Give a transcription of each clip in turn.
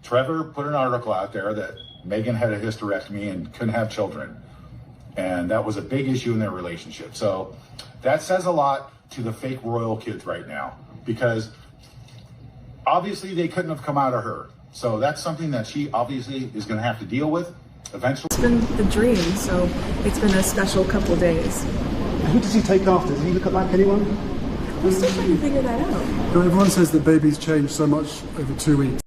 Trevor put an article out there that Meghan had a hysterectomy and couldn't have children. And that was a big issue in their relationship. So that says a lot to the fake royal kids right now, because obviously they couldn't have come out of her. So that's something that she obviously is going to have to deal with eventually. It's been a dream, so it's been a special couple days. Who does he take after? Does he look like anyone? We're still trying to figure that out. Everyone says that baby's changed so much over 2 weeks.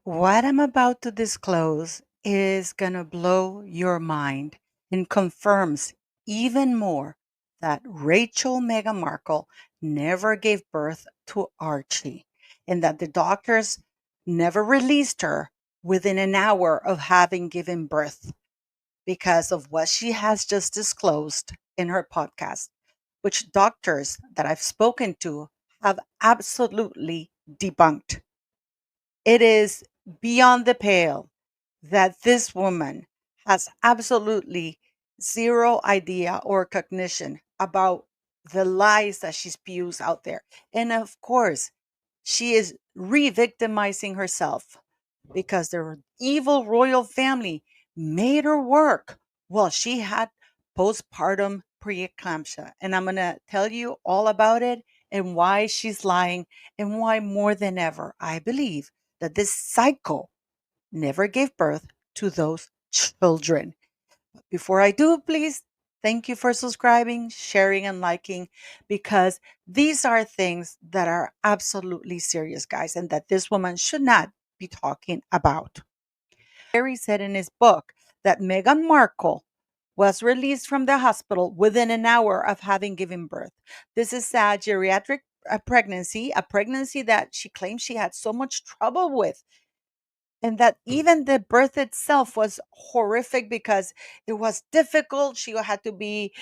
What I'm about to disclose is going to blow your mind and confirms even more that Rachel Meghan Markle never gave birth to Archie, and that the doctors never released her within an hour of having given birth because of what she has just disclosed in her podcast, which doctors that I've spoken to have absolutely debunked. It is beyond the pale that this woman has absolutely zero idea or cognition about the lies that she spews out there. And of course, she is re-victimizing herself because their evil royal family made her work while she had postpartum preeclampsia. And I'm going to tell you all about it and why she's lying, and why more than ever I believe that this psycho never gave birth to those children. Before I do, please thank you for subscribing, sharing, and liking, because these are things that are absolutely serious, guys, and that this woman should not be talking about. Harry said in his book that Meghan Markle was released from the hospital within an hour of having given birth. This is a geriatric pregnancy, a pregnancy that she claims she had so much trouble with, and that even the birth itself was horrific because it was difficult. She had to be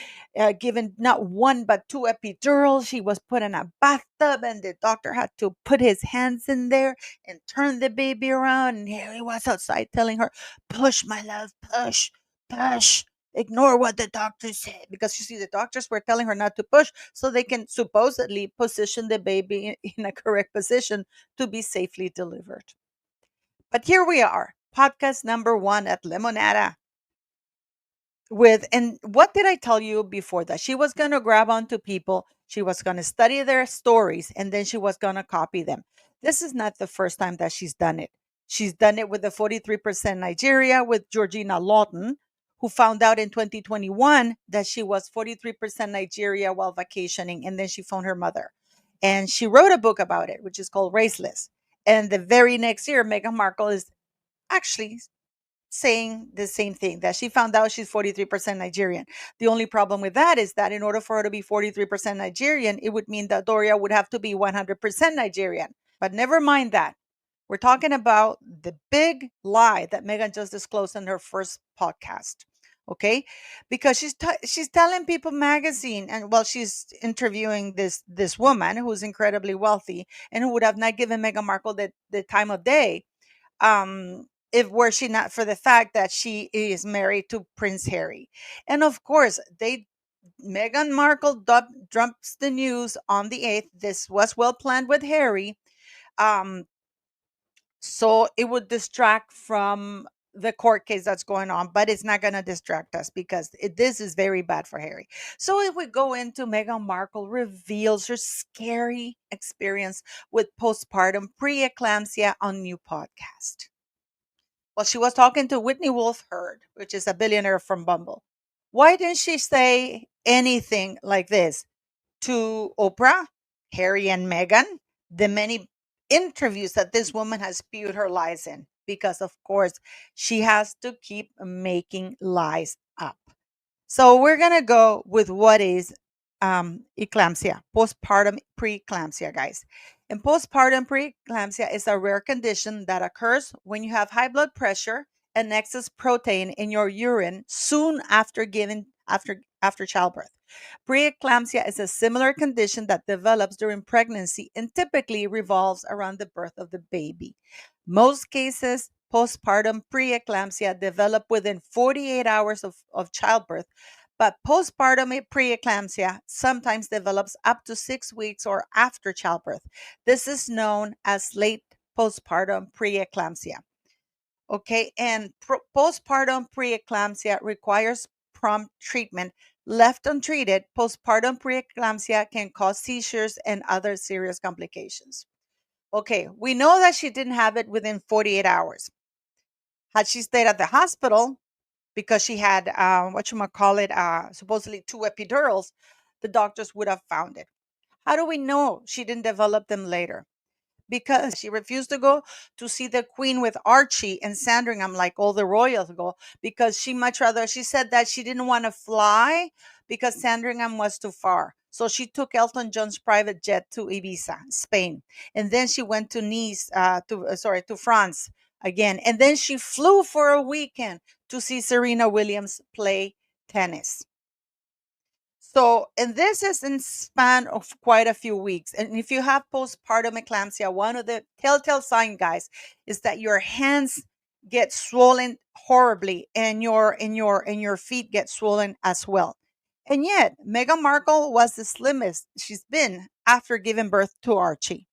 given not one but two epidurals. She was put in a bathtub, and the doctor had to put his hands in there and turn the baby around. And here he was outside telling her, "Push, my love, push, push. Ignore what the doctor said." Because you see, the doctors were telling her not to push so they can supposedly position the baby in a correct position to be safely delivered. But here we are, podcast number 1 at Lemonada. And what did I tell you before that? She was going to grab onto people, she was going to study their stories, and then she was going to copy them. This is not the first time that she's done it. She's done it with the 43% Nigeria with Georgina Lawton, who found out in 2021 that she was 43% Nigeria while vacationing, and then she phoned her mother. And she wrote a book about it, which is called Raceless. And the very next year, Meghan Markle is actually saying the same thing, that she found out she's 43% Nigerian. The only problem with that is that in order for her to be 43% Nigerian, it would mean that Doria would have to be 100% Nigerian. But never mind that. We're talking about the big lie that Meghan just disclosed in her first podcast. Okay, because she's telling People magazine, and well, she's interviewing this woman who's incredibly wealthy and who would have not given Meghan Markle the time of day, if were she not for the fact that she is married to Prince Harry. And of course, Meghan Markle drops the news on the 8th. This was well planned with Harry, so it would distract from the court case that's going on, but it's not going to distract us because this is very bad for Harry. So if we go into Meghan Markle reveals her scary experience with postpartum preeclampsia on new podcast. Well, she was talking to Whitney Wolf Herd, which is a billionaire from Bumble. Why didn't she say anything like this to Oprah, Harry, and Meghan, the many interviews that this woman has spewed her lies in? Because, of course, she has to keep making lies up. So we're going to go with what is eclampsia, postpartum preeclampsia, guys. And postpartum preeclampsia is a rare condition that occurs when you have high blood pressure and excess protein in your urine soon after childbirth. Preeclampsia is a similar condition that develops during pregnancy and typically revolves around the birth of the baby. Most cases, postpartum preeclampsia develop within 48 hours of childbirth, but postpartum preeclampsia sometimes develops up to 6 weeks or after childbirth. This is known as late postpartum preeclampsia. Okay, and postpartum preeclampsia requires prompt treatment. Left untreated, postpartum preeclampsia can cause seizures and other serious complications. Okay, we know that she didn't have it within 48 hours. Had she stayed at the hospital because she had supposedly two epidurals, the doctors would have found it. How do we know she didn't develop them later? Because she refused to go to see the queen with Archie and Sandringham like all the royals go, because she said that she didn't want to fly because Sandringham was too far. So she took Elton John's private jet to Ibiza, Spain. And then she went to Nice, to France again. And then she flew for a weekend to see Serena Williams play tennis. So, and this is in span of quite a few weeks. And if you have postpartum eclampsia, one of the telltale sign, guys, is that your hands get swollen horribly, and your feet get swollen as well. And yet, Meghan Markle was the slimmest she's been after giving birth to Archie.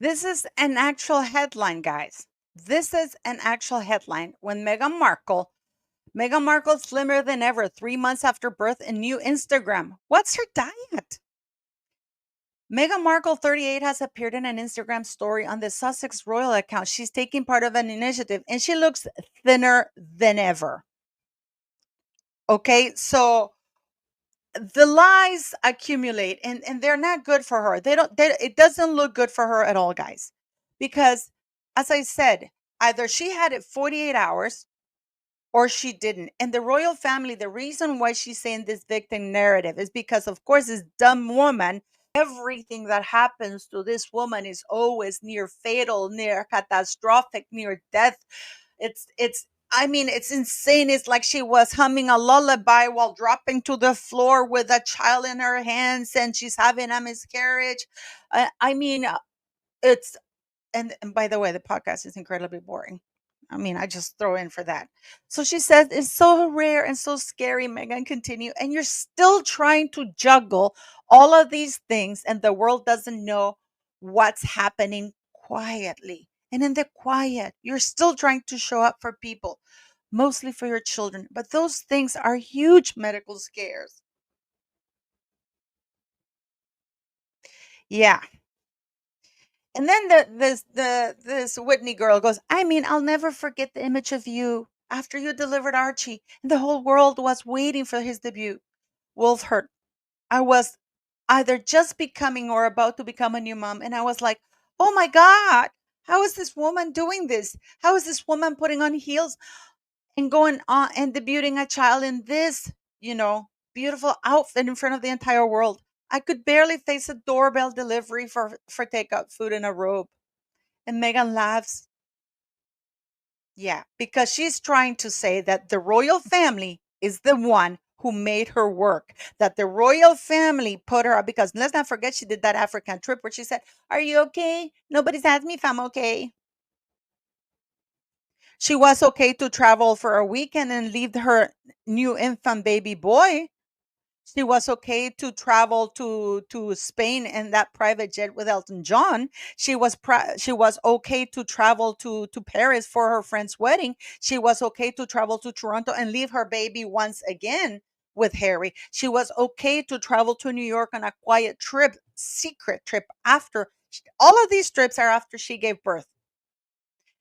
This is an actual headline, guys. This is an actual headline. Meghan Markle slimmer than ever 3 months after birth and new Instagram. What's her diet? Meghan Markle, 38, has appeared in an Instagram story on the Sussex royal account. She's taking part of an initiative and she looks thinner than ever. Okay, so the lies accumulate and they're not good for her. It doesn't look good for her at all, guys. Because as I said, either she had it 48 hours or she didn't. And the royal family, the reason why she's saying this victim narrative is because, of course, this dumb woman, everything that happens to this woman is always near fatal, near catastrophic, near death. It's insane. It's like she was humming a lullaby while dropping to the floor with a child in her hands and she's having a miscarriage. It's, and by the way, the podcast is incredibly boring. I just throw in for that. So she says, it's so rare and so scary, Megan, continue. And you're still trying to juggle all of these things, and the world doesn't know what's happening quietly. And in the quiet, you're still trying to show up for people, mostly for your children. But those things are huge medical scares. Yeah. And then this Whitney girl goes, I'll never forget the image of you after you delivered Archie, and the whole world was waiting for his debut. Wolf hurt. I was either just becoming or about to become a new mom, and I was like, oh my God, how is this woman doing this? How is this woman putting on heels and going on and debuting a child in this, beautiful outfit in front of the entire world? I could barely face a doorbell delivery for takeout food in a robe. And Megan laughs. Yeah, because she's trying to say that the royal family is the one who made her work, that the royal family put her up. Because let's not forget, she did that African trip where she said, are you okay? Nobody's asked me if I'm okay. She was okay to travel for a weekend and leave her new infant baby boy. She was okay to travel to Spain in that private jet with Elton John. She was okay to travel to Paris for her friend's wedding. She was okay to travel to Toronto and leave her baby once again with Harry. She was okay to travel to New York on a quiet trip, secret trip after. All of these trips are after she gave birth.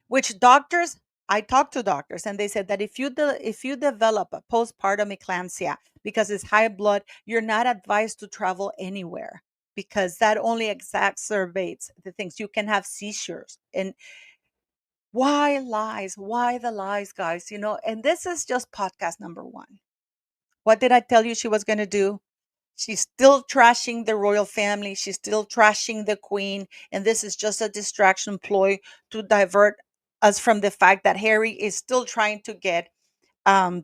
Which doctors, I talked to doctors and they said that if you develop a postpartum eclampsia because it's high blood, you're not advised to travel anywhere because that only exacerbates the things. You can have seizures. And why lies? Why the lies, guys? And this is just podcast number 1. What did I tell you she was going to do? She's still trashing the royal family. She's still trashing the queen. And this is just a distraction ploy to divert us from the fact that Harry is still trying to get um,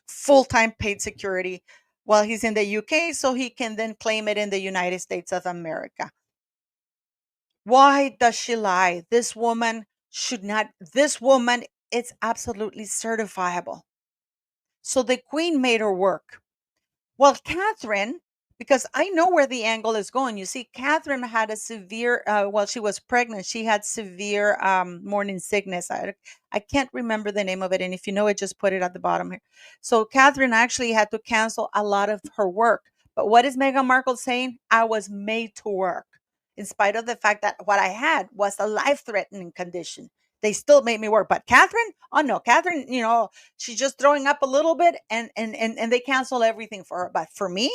full-time paid security while he's in the UK so he can then claim it in the United States of America. Why does she lie? This woman is absolutely certifiable. So the queen made her work. Well, Catherine because I know where the angle is going. You see, Catherine had a severe, while she was pregnant, she had severe morning sickness. I can't remember the name of it. And if you know it, just put it at the bottom here. So Catherine actually had to cancel a lot of her work. But what is Meghan Markle saying? I was made to work. In spite of the fact that what I had was a life-threatening condition. They still made me work. But Catherine, oh no, Catherine, she's just throwing up a little bit and they cancel everything for her. But for me,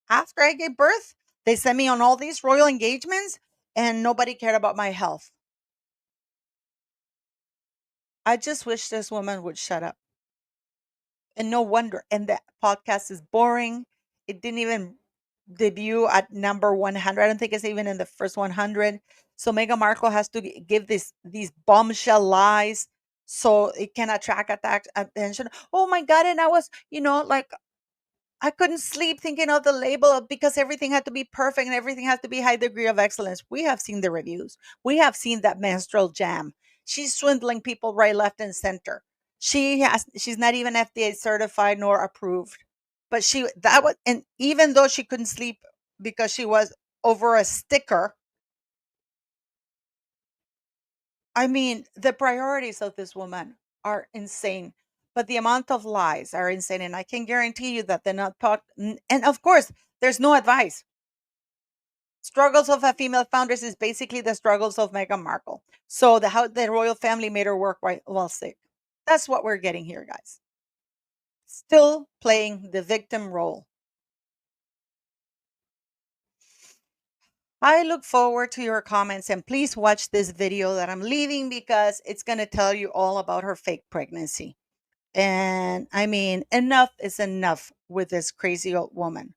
after I gave birth, they sent me on all these royal engagements and nobody cared about my health. I just wish this woman would shut up. And no wonder. And that podcast is boring. It didn't even debut at number 100. I don't think it's even in the first 100. So Meghan Markle has to give these bombshell lies so it can attract attention. Oh my God. And I was, like, I couldn't sleep thinking of the label because everything had to be perfect and everything had to be high degree of excellence. We have seen the reviews. We have seen that menstrual jam. She's swindling people right, left, and center. She's not even FDA certified nor approved. But and even though she couldn't sleep because she was over a sticker, I mean, the priorities of this woman are insane, but the amount of lies are insane. And I can guarantee you that they're not taught. And of course, there's no advice. Struggles of a female foundress is basically the struggles of Meghan Markle. So how the royal family made her work while sick. That's what we're getting here, guys. Still playing the victim role. I look forward to your comments and please watch this video that I'm leaving because it's going to tell you all about her fake pregnancy. And I mean, enough is enough with this crazy old woman.